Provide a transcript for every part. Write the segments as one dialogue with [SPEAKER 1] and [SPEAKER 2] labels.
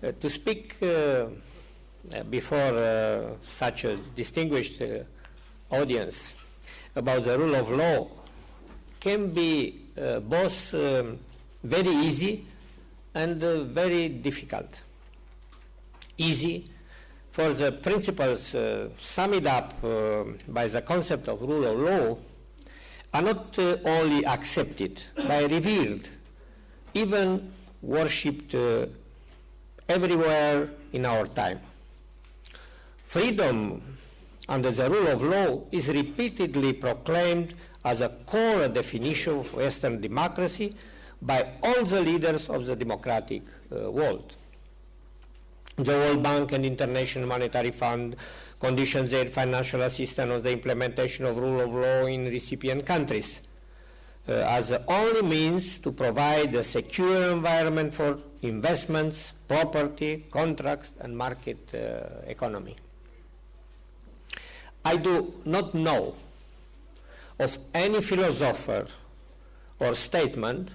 [SPEAKER 1] To speak before such a distinguished audience about the rule of law can be both very easy and very difficult. Easy for the principles summed up by the concept of rule of law are not only accepted, but revered, even worshipped everywhere in our time. Freedom under the rule of law is repeatedly proclaimed as a core definition of Western democracy by all the leaders of the democratic world. The World Bank and International Monetary Fund condition their financial assistance on the implementation of rule of law in recipient countries as the only means to provide a secure environment for investments, property, contracts, and market economy. I do not know of any philosopher or statement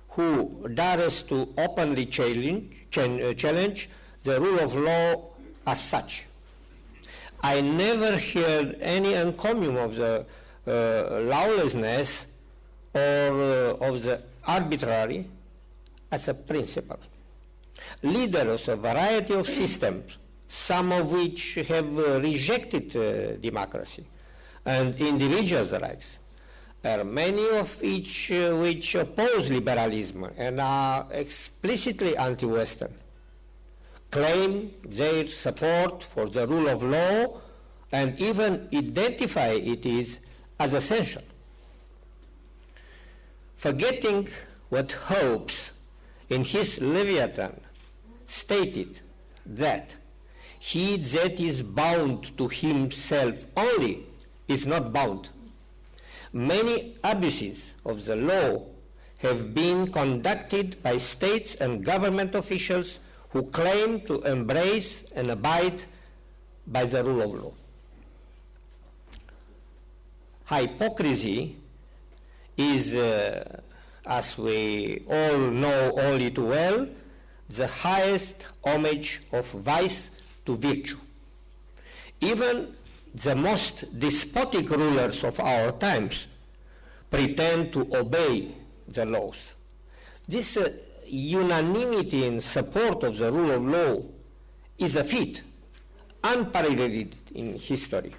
[SPEAKER 1] who dares to openly challenge the rule of law as such. I never heard any encomium of the lawlessness or of the arbitrary as a principle. Leaders of a variety of systems, some of which have rejected democracy and individuals' rights, many of which oppose liberalism and are explicitly anti-Western, claim their support for the rule of law and even identify it as essential. Forgetting what Hobbes in his Leviathan stated that he that is bound to himself only is not bound. Many abuses of the law have been conducted by states and government officials who claim to embrace and abide by the rule of law. Hypocrisy is, as we all know only too well, the highest homage of vice to virtue. Even the most despotic rulers of our times pretend to obey the laws. This unanimity in support of the rule of law is a feat unparalleled in history.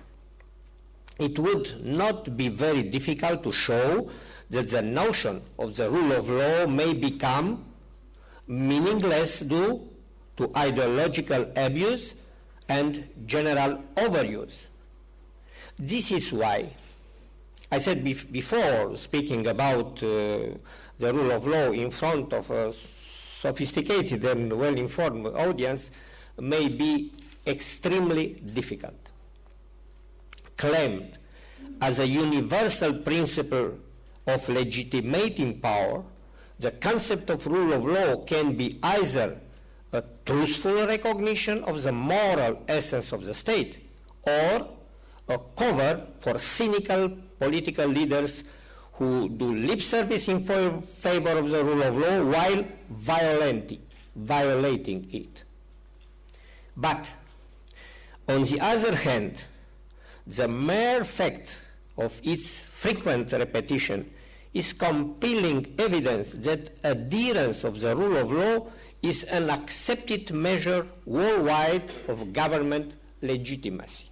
[SPEAKER 1] It would not be very difficult to show that the notion of the rule of law may become meaningless due to ideological abuse and general overuse. This is why I said before, speaking about the rule of law in front of a sophisticated and well-informed audience may be extremely difficult. Claimed as a universal principle of legitimating power, the concept of rule of law can be either a truthful recognition of the moral essence of the state or a cover for cynical political leaders who do lip service in favor of the rule of law while violating it. But on the other hand, the mere fact of its frequent repetition is compelling evidence that adherence of the rule of law is an accepted measure worldwide of government legitimacy.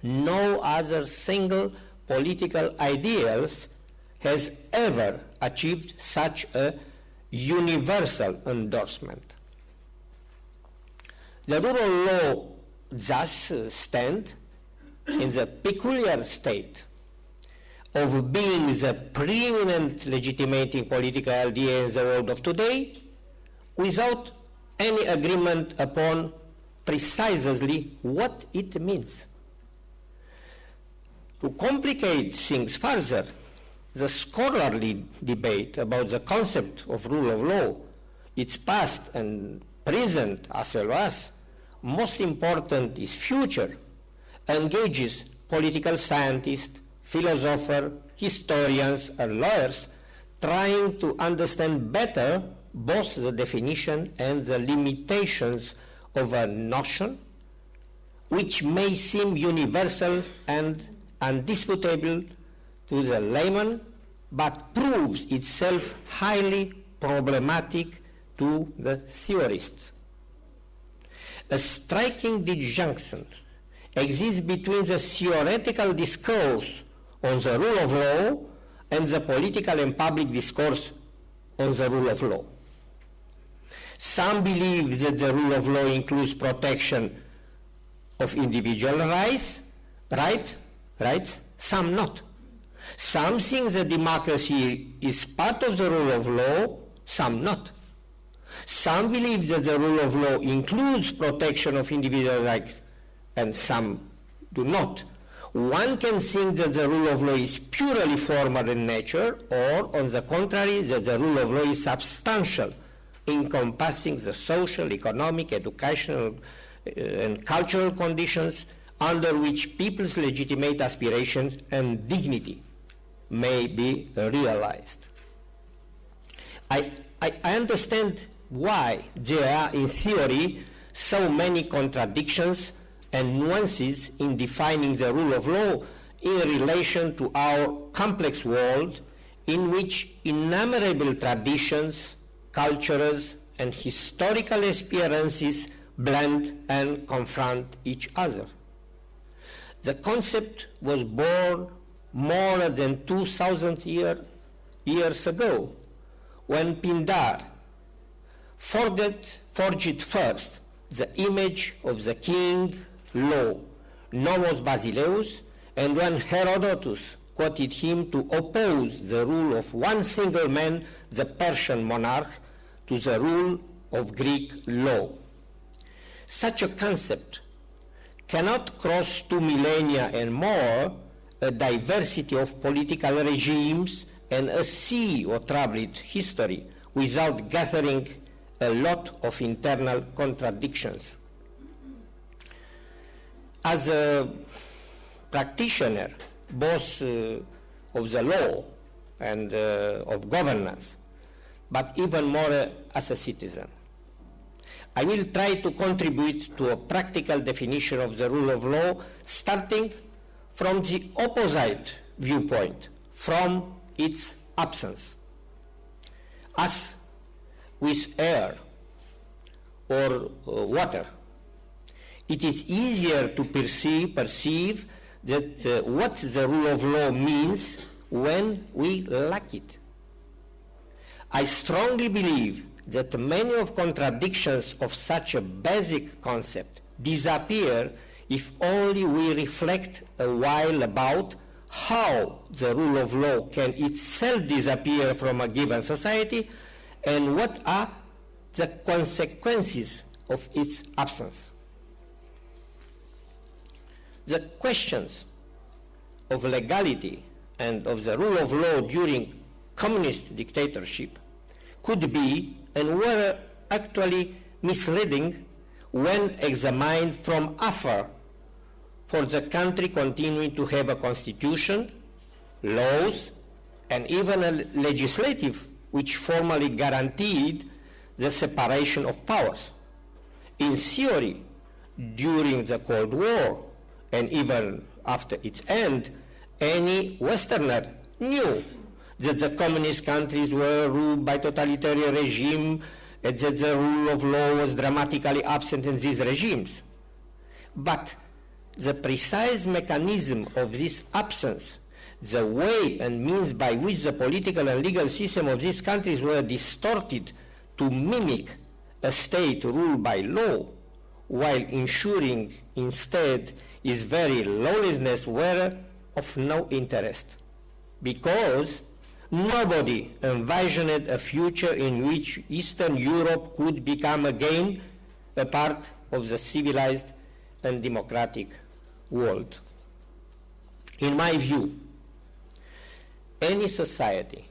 [SPEAKER 1] No other single political ideals has ever achieved such a universal endorsement. The rule of law thus stands in the peculiar state of being the preeminent legitimating political idea in the world of today without any agreement upon precisely what it means. To complicate things further, the scholarly debate about the concept of rule of law, its past and present as well as, most important, its future, engages political scientists, philosophers, historians, and lawyers trying to understand better both the definition and the limitations of a notion which may seem universal and undisputable to the layman, but proves itself highly problematic to the theorists. A striking disjunction exists between the theoretical discourse on the rule of law and the political and public discourse on the rule of law. Some believe that the rule of law includes protection of individual rights, some not. Some think that democracy is part of the rule of law, some not. Some believe that the rule of law includes protection of individual rights, and some do not. One can think that the rule of law is purely formal in nature, or on the contrary, that the rule of law is substantial, encompassing the social, economic, educational, and cultural conditions under which people's legitimate aspirations and dignity may be realized. I understand why there are, in theory, so many contradictions and nuances in defining the rule of law in relation to our complex world in which innumerable traditions, cultures, and historical experiences blend and confront each other. The concept was born more than 2,000 years ago, when Pindar forged first the image of the king law, Nomos Basileus, and when Herodotus quoted him to oppose the rule of one single man, the Persian monarch, to the rule of Greek law. Such a concept cannot cross 2 millennia and more a diversity of political regimes and a sea of troubled history without gathering a lot of internal contradictions. As a practitioner, both of the law and of governance, but even more as a citizen, I will try to contribute to a practical definition of the rule of law, starting from the opposite viewpoint, from its absence. As with air or water, it is easier to perceive that what the rule of law means when we lack it. I strongly believe that many of contradictions of such a basic concept disappear if only we reflect a while about how the rule of law can itself disappear from a given society and what are the consequences of its absence. The questions of legality and of the rule of law during communist dictatorship could be and were actually misleading when examined from afar, for the country continuing to have a constitution, laws, and even a legislative which formally guaranteed the separation of powers. In theory, during the Cold War, and even after its end, any Westerner knew that the communist countries were ruled by totalitarian regime and that the rule of law was dramatically absent in these regimes. But the precise mechanism of this absence, the way and means by which the political and legal system of these countries were distorted to mimic a state ruled by law, while ensuring instead its very lawlessness, were of no interest, because nobody envisioned a future in which Eastern Europe could become again a part of the civilized and democratic world. In my view, any society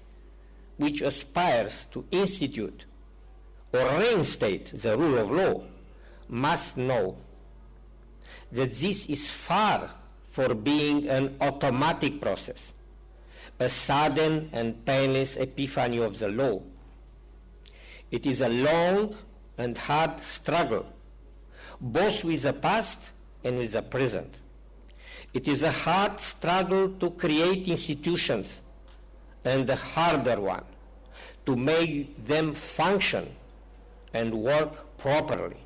[SPEAKER 1] which aspires to institute or reinstate the rule of law must know that this is far from being an automatic process, a sudden and painless epiphany of the law. It is a long and hard struggle, both with the past and with the present. It is a hard struggle to create institutions, and a harder one to make them function and work properly.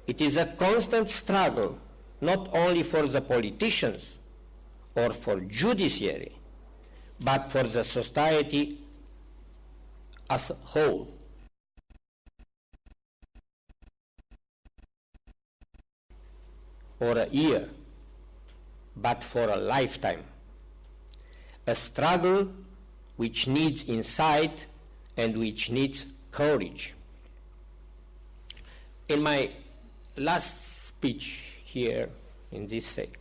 [SPEAKER 1] It is a constant struggle not only for the politicians or for judiciary, but for the society as a whole. Or a year, but for a lifetime. A struggle which needs insight and which needs courage. In my last speech here in this state,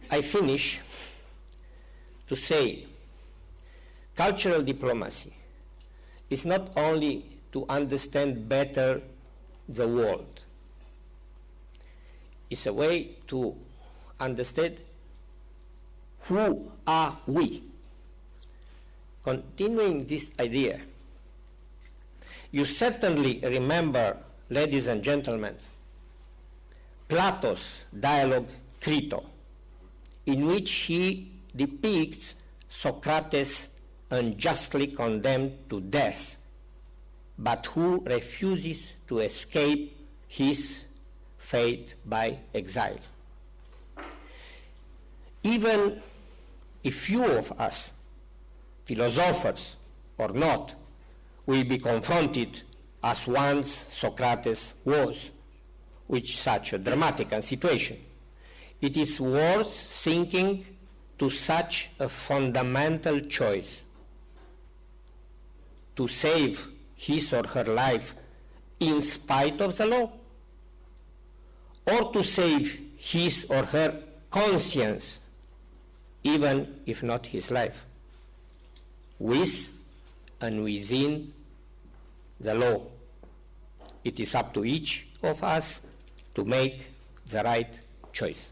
[SPEAKER 1] I finish to say cultural diplomacy is not only to understand better the world, it's a way to understand who are we. Continuing this idea, you certainly remember, ladies and gentlemen, Plato's dialogue Crito, in which he depicts Socrates unjustly condemned to death, but who refuses to escape his fate by exile. Even if few of us, philosophers or not, will be confronted as once Socrates was, with such a dramatic situation, it is worth thinking to such a fundamental choice: to save his or her life in spite of the law, or to save his or her conscience, even if not his life, with and within the law. It is up to each of us to make the right choice.